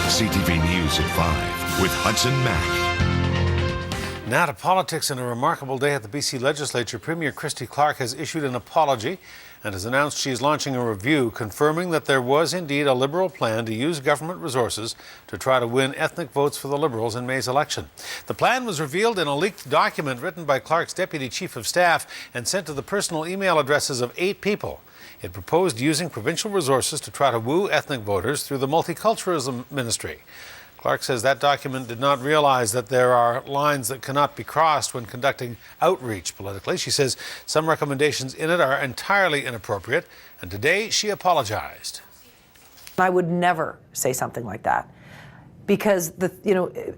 CTV News at 5 with Hudson Mack. Now to politics. In a remarkable day at the BC Legislature, Premier Christy has issued an apology and has announced she is launching a review confirming that there was indeed a Liberal plan to use government resources to try to win ethnic votes for the Liberals in May's election. The plan was revealed in a leaked document written by Clark's Deputy Chief of Staff and sent to the personal email addresses of 8 people. It proposed using provincial resources to try to woo ethnic voters through the Multiculturalism Ministry. Clark says that document did not realize that there are lines that cannot be crossed when conducting outreach politically. She says some recommendations in it are entirely inappropriate, and today she apologized. I would never say something like that, because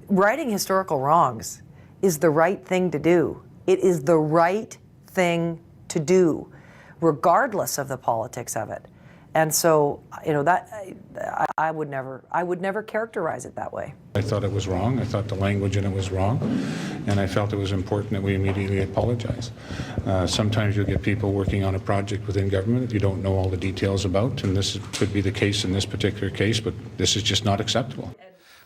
righting historical wrongs is the right thing to do. It is the right thing to do, regardless of the politics of it. And so, that I would never characterize it that way. I thought it was wrong. I thought the language in it was wrong, and I felt it was important that we immediately apologize. Sometimes you'll get people working on a project within government that you don't know all the details about, and this could be the case in this particular case, but this is just not acceptable.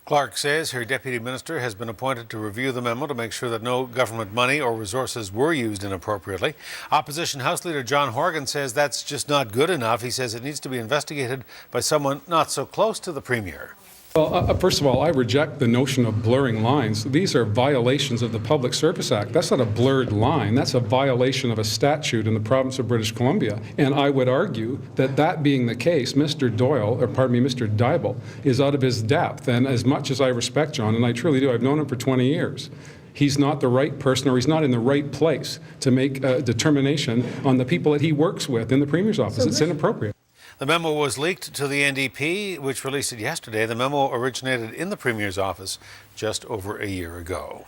Clark says her deputy minister has been appointed to review the memo to make sure that no government money or resources were used inappropriately. Opposition House Leader John Horgan says that's just not good enough. He says it needs to be investigated by someone not so close to the Premier. Well, first of all, I reject the notion of blurring lines. These are violations of the Public Service Act. That's not a blurred line. That's a violation of a statute in the province of British Columbia. And I would argue that that being the case, Mr. Dybel is out of his depth. And as much as I respect John, and I truly do, I've known him for 20 years, he's not the right person, or he's not in the right place to make a determination on the people that he works with in the Premier's office. It's inappropriate. The memo was leaked to the NDP, which released it yesterday. The memo originated in the Premier's office just over a year ago.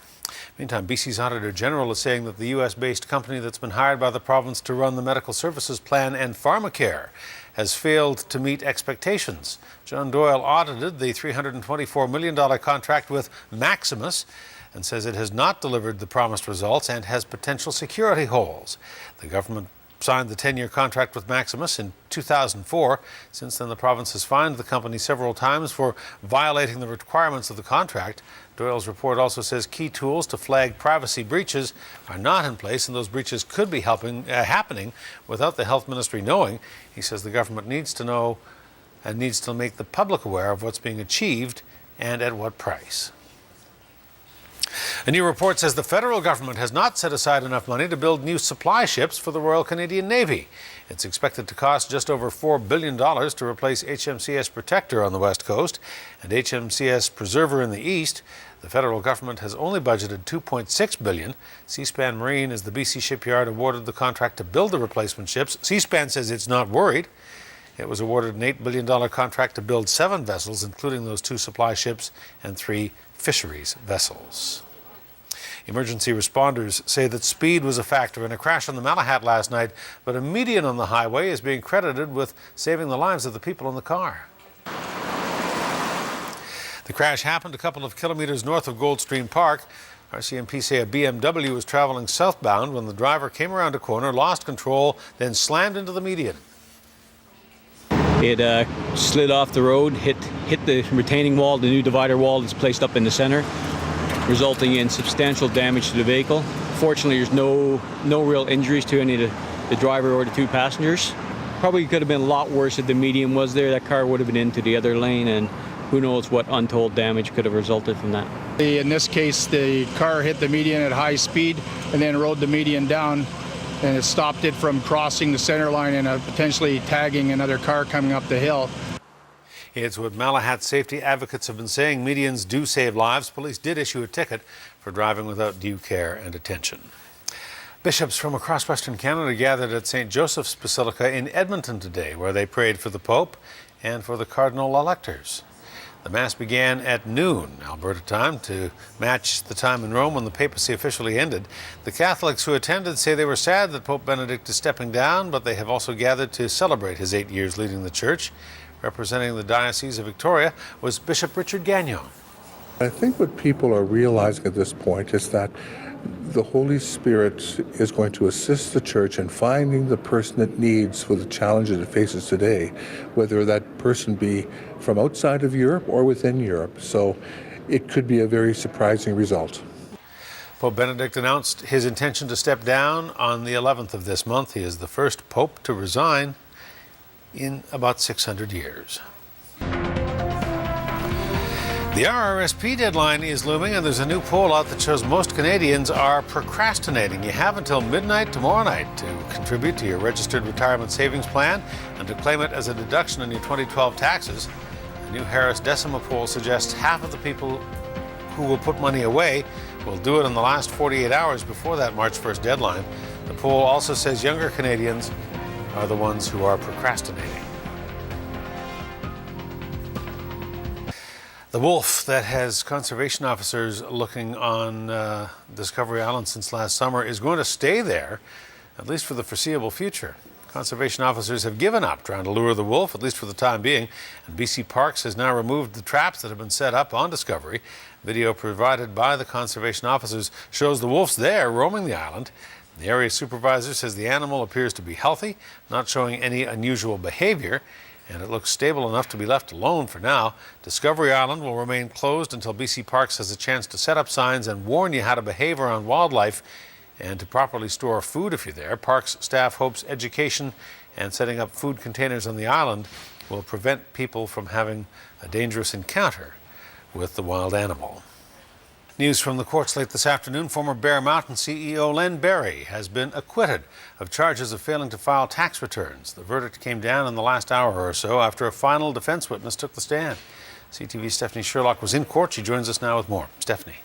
Meantime, BC's Auditor General is saying that the U.S.-based company that's been hired by the province to run the medical services plan and pharmacare has failed to meet expectations. John Doyle audited the $324 million contract with Maximus and says it has not delivered the promised results and has potential security holes. The government signed the 10-year contract with Maximus in 2004. Since then, the province has fined the company several times for violating the requirements of the contract. Doyle's report also says key tools to flag privacy breaches are not in place, and those breaches could be happening without the Health Ministry knowing. He says the government needs to know and needs to make the public aware of what's being achieved and at what price. A new report says the federal government has not set aside enough money to build new supply ships for the Royal Canadian Navy. It's expected to cost just over $4 billion to replace HMCS Protector on the west coast and HMCS Preserver in the east. The federal government has only budgeted $2.6 billion. Seaspan Marine is the BC shipyard awarded the contract to build the replacement ships. Seaspan says it's not worried. It was awarded an $8 billion contract to build 7 vessels, including those 2 supply ships and 3 fisheries vessels. Emergency responders say that speed was a factor in a crash on the Malahat last night, but a median on the highway is being credited with saving the lives of the people in the car. The crash happened a couple of kilometers north of Goldstream Park. RCMP say a BMW was traveling southbound when the driver came around a corner, lost control, then slammed into the median. It slid off the road, hit the retaining wall, the new divider wall that's placed up in the center, resulting in substantial damage to the vehicle. Fortunately, there's no real injuries to any of the driver or the 2 passengers. Probably could have been a lot worse if the median was there. That car would have been into the other lane, and who knows what untold damage could have resulted from that. In this case, the car hit the median at high speed and then rode the median down, and it stopped it from crossing the center line and potentially tagging another car coming up the hill. It's what Malahat safety advocates have been saying. Medians do save lives. Police did issue a ticket for driving without due care and attention. Bishops from across Western Canada gathered at St. Joseph's Basilica in Edmonton today, where they prayed for the Pope and for the cardinal electors. The Mass began at noon, Alberta time, to match the time in Rome when the papacy officially ended. The Catholics who attended say they were sad that Pope Benedict is stepping down, but they have also gathered to celebrate his 8 years leading the Church. Representing the Diocese of Victoria was Bishop Richard Gagnon. I think what people are realizing at this point is that the Holy Spirit is going to assist the church in finding the person it needs for the challenges it faces today, whether that person be from outside of Europe or within Europe. So it could be a very surprising result. Pope Benedict announced his intention to step down on the 11th of this month. He is the first pope to resign in about 600 years. The RRSP deadline is looming, and there's a new poll out that shows most Canadians are procrastinating. You have until midnight tomorrow night to contribute to your registered retirement savings plan and to claim it as a deduction on your 2012 taxes. The new Harris Decima poll suggests half of the people who will put money away will do it in the last 48 hours before that March 1st deadline. The poll also says younger Canadians are the ones who are procrastinating. The wolf that has conservation officers looking on Discovery Island since last summer is going to stay there, at least for the foreseeable future. Conservation officers have given up trying to lure the wolf, at least for the time being, and BC Parks has now removed the traps that have been set up on Discovery. Video provided by the conservation officers shows the wolves there roaming the island. The area supervisor says the animal appears to be healthy, not showing any unusual behavior, and it looks stable enough to be left alone for now. Discovery Island will remain closed until BC Parks has a chance to set up signs and warn you how to behave around wildlife and to properly store food if you're there. Parks staff hopes education and setting up food containers on the island will prevent people from having a dangerous encounter with the wild animal. News from the courts late this afternoon. Former Bear Mountain CEO Len Berry has been acquitted of charges of failing to file tax returns. The verdict came down in the last hour or so after a final defense witness took the stand. CTV's Stephanie Sherlock was in court. She joins us now with more. Stephanie.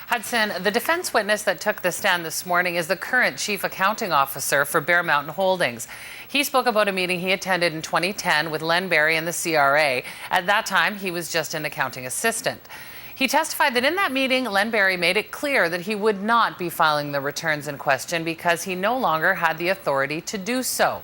Hudson, the defense witness that took the stand this morning is the current chief accounting officer for Bear Mountain Holdings. He spoke about a meeting he attended in 2010 with Len Berry and the CRA. At that time, he was just an accounting assistant. He testified that in that meeting, Len Berry made it clear that he would not be filing the returns in question because he no longer had the authority to do so.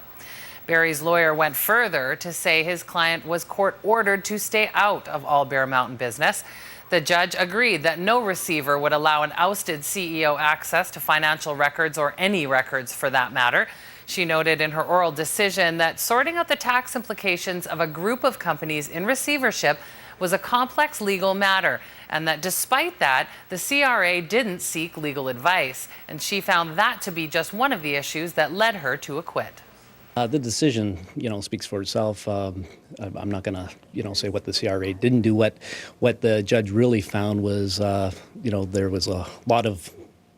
Berry's lawyer went further to say his client was court-ordered to stay out of all Bear Mountain business. The judge agreed that no receiver would allow an ousted CEO access to financial records or any records for that matter. She noted in her oral decision that sorting out the tax implications of a group of companies in receivership was a complex legal matter, and that despite that, the CRA didn't seek legal advice, and she found that to be just one of the issues that led her to acquit. The decision, speaks for itself. I'm not going to, say what the CRA didn't do. What the judge really found was, there was a lot of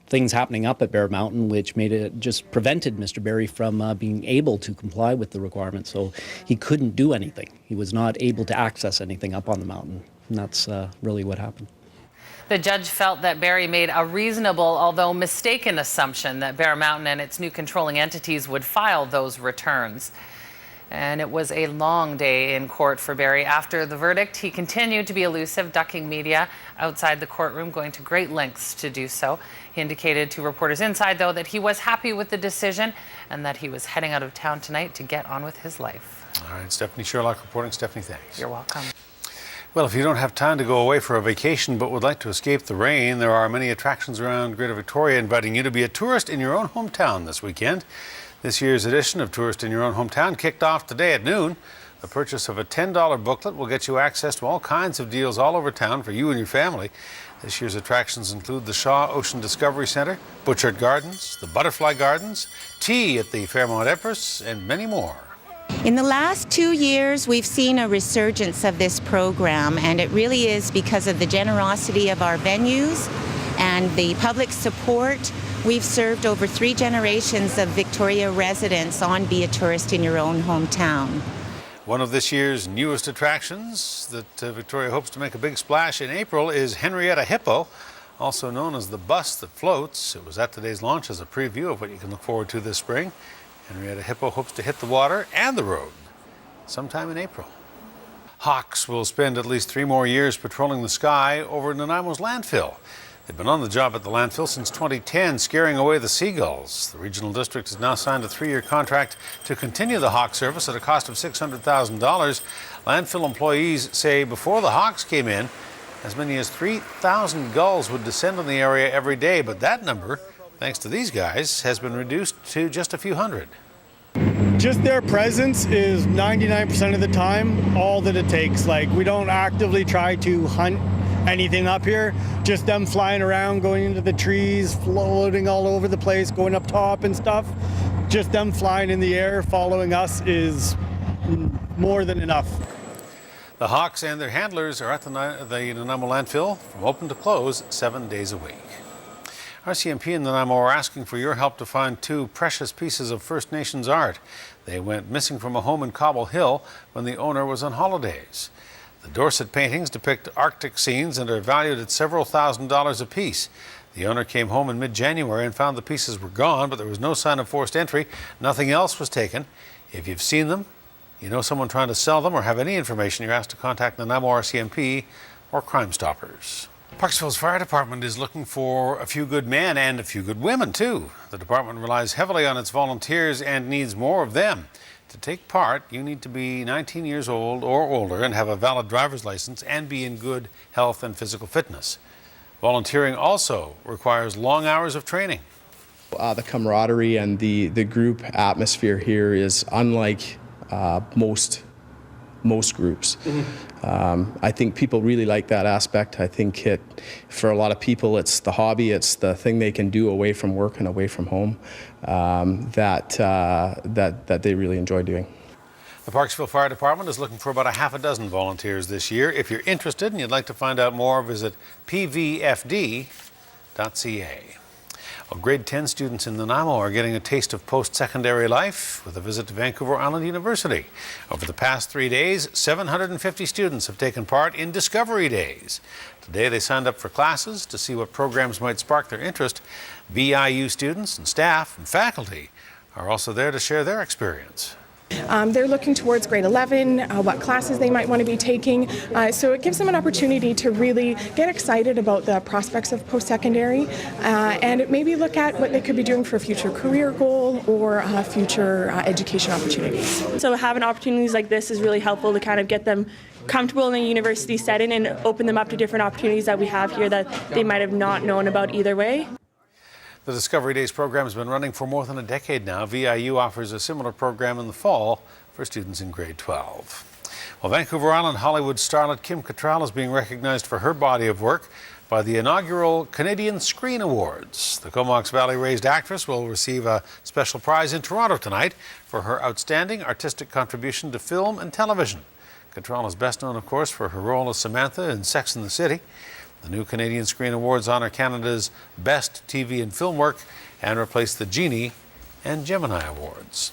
things happening up at Bear Mountain, which just prevented Mr. Berry from being able to comply with the requirements. So he couldn't do anything. He was not able to access anything up on the mountain. And that's really what happened. The judge felt that Berry made a reasonable, although mistaken, assumption that Bear Mountain and its new controlling entities would file those returns. And it was a long day in court for Berry. After the verdict, he continued to be elusive, ducking media outside the courtroom, going to great lengths to do so. He indicated to reporters inside, though, that he was happy with the decision and that he was heading out of town tonight to get on with his life. All right, Stephanie Sherlock reporting. Stephanie, thanks. You're welcome. Well, if you don't have time to go away for a vacation but would like to escape the rain, there are many attractions around Greater Victoria inviting you to be a tourist in your own hometown this weekend. This year's edition of Tourist in Your Own Hometown kicked off today at noon. The purchase of a $10 booklet will get you access to all kinds of deals all over town for you and your family. This year's attractions include the Shaw Ocean Discovery Centre, Butchart Gardens, the Butterfly Gardens, tea at the Fairmont Empress, and many more. In the last 2 years, we've seen a resurgence of this program, and it really is because of the generosity of our venues and the public support. We've served over 3 generations of Victoria residents on Be a Tourist in Your Own Hometown. One of this year's newest attractions that Victoria hopes to make a big splash in April is Henrietta Hippo, also known as the bus that floats. It was at today's launch as a preview of what you can look forward to this spring. Henrietta Hippo hopes to hit the water and the road sometime in April. Hawks will spend at least 3 more years patrolling the sky over Nanaimo's landfill. They've been on the job at the landfill since 2010, scaring away the seagulls. The regional district has now signed a 3-year contract to continue the Hawk service at a cost of $600,000. Landfill employees say before the Hawks came in, as many as 3,000 gulls would descend on the area every day, but that number, thanks to these guys, has been reduced to just a few hundred. Just their presence is 99% of the time all that it takes. Like, we don't actively try to hunt anything up here. Just them flying around, going into the trees, floating all over the place, going up top and stuff. Just them flying in the air, following us is more than enough. The hawks and their handlers are at the Nanaimo landfill from open to close 7 days a week. RCMP and Nanaimo are asking for your help to find two precious pieces of First Nations art. They went missing from a home in Cobble Hill when the owner was on holidays. The Dorset paintings depict Arctic scenes and are valued at several $1,000s apiece. The owner came home in mid-January and found the pieces were gone, but there was no sign of forced entry. Nothing else was taken. If you've seen them, you know someone trying to sell them, or have any information, you're asked to contact Nanaimo RCMP or Crime Stoppers. Parksville's fire department is looking for a few good men and a few good women, too. The department relies heavily on its volunteers and needs more of them. To take part, you need to be 19 years old or older and have a valid driver's license and be in good health and physical fitness. Volunteering also requires long hours of training. The camaraderie and the group atmosphere here is unlike most groups. I think people really like that aspect. I think for a lot of people, it's the hobby, it's the thing they can do away from work and away from home that they really enjoy doing. The Parksville Fire Department is looking for about a half a dozen volunteers this year. If you're interested and you'd like to find out more, visit pvfd.ca. Well, grade 10 students in Nanaimo are getting a taste of post-secondary life with a visit to Vancouver Island University. Over the past 3 days, 750 students have taken part in Discovery Days. Today they signed up for classes to see what programs might spark their interest. VIU students and staff and faculty are also there to share their experience. They're looking towards grade 11, what classes they might want to be taking. So it gives them an opportunity to really get excited about the prospects of post-secondary and maybe look at what they could be doing for a future career goal or future education opportunities. So having opportunities like this is really helpful to kind of get them comfortable in a university setting and open them up to different opportunities that we have here that they might have not known about either way. The Discovery Days program has been running for more than a decade now. VIU offers a similar program in the fall for students in grade 12. Well, Vancouver Island Hollywood starlet Kim Cattrall is being recognized for her body of work by the inaugural Canadian Screen Awards. The Comox Valley-raised actress will receive a special prize in Toronto tonight for her outstanding artistic contribution to film and television. Cattrall is best known, of course, for her role as Samantha in Sex and the City. The new Canadian Screen Awards honor Canada's best TV and film work and replace the Genie and Gemini Awards.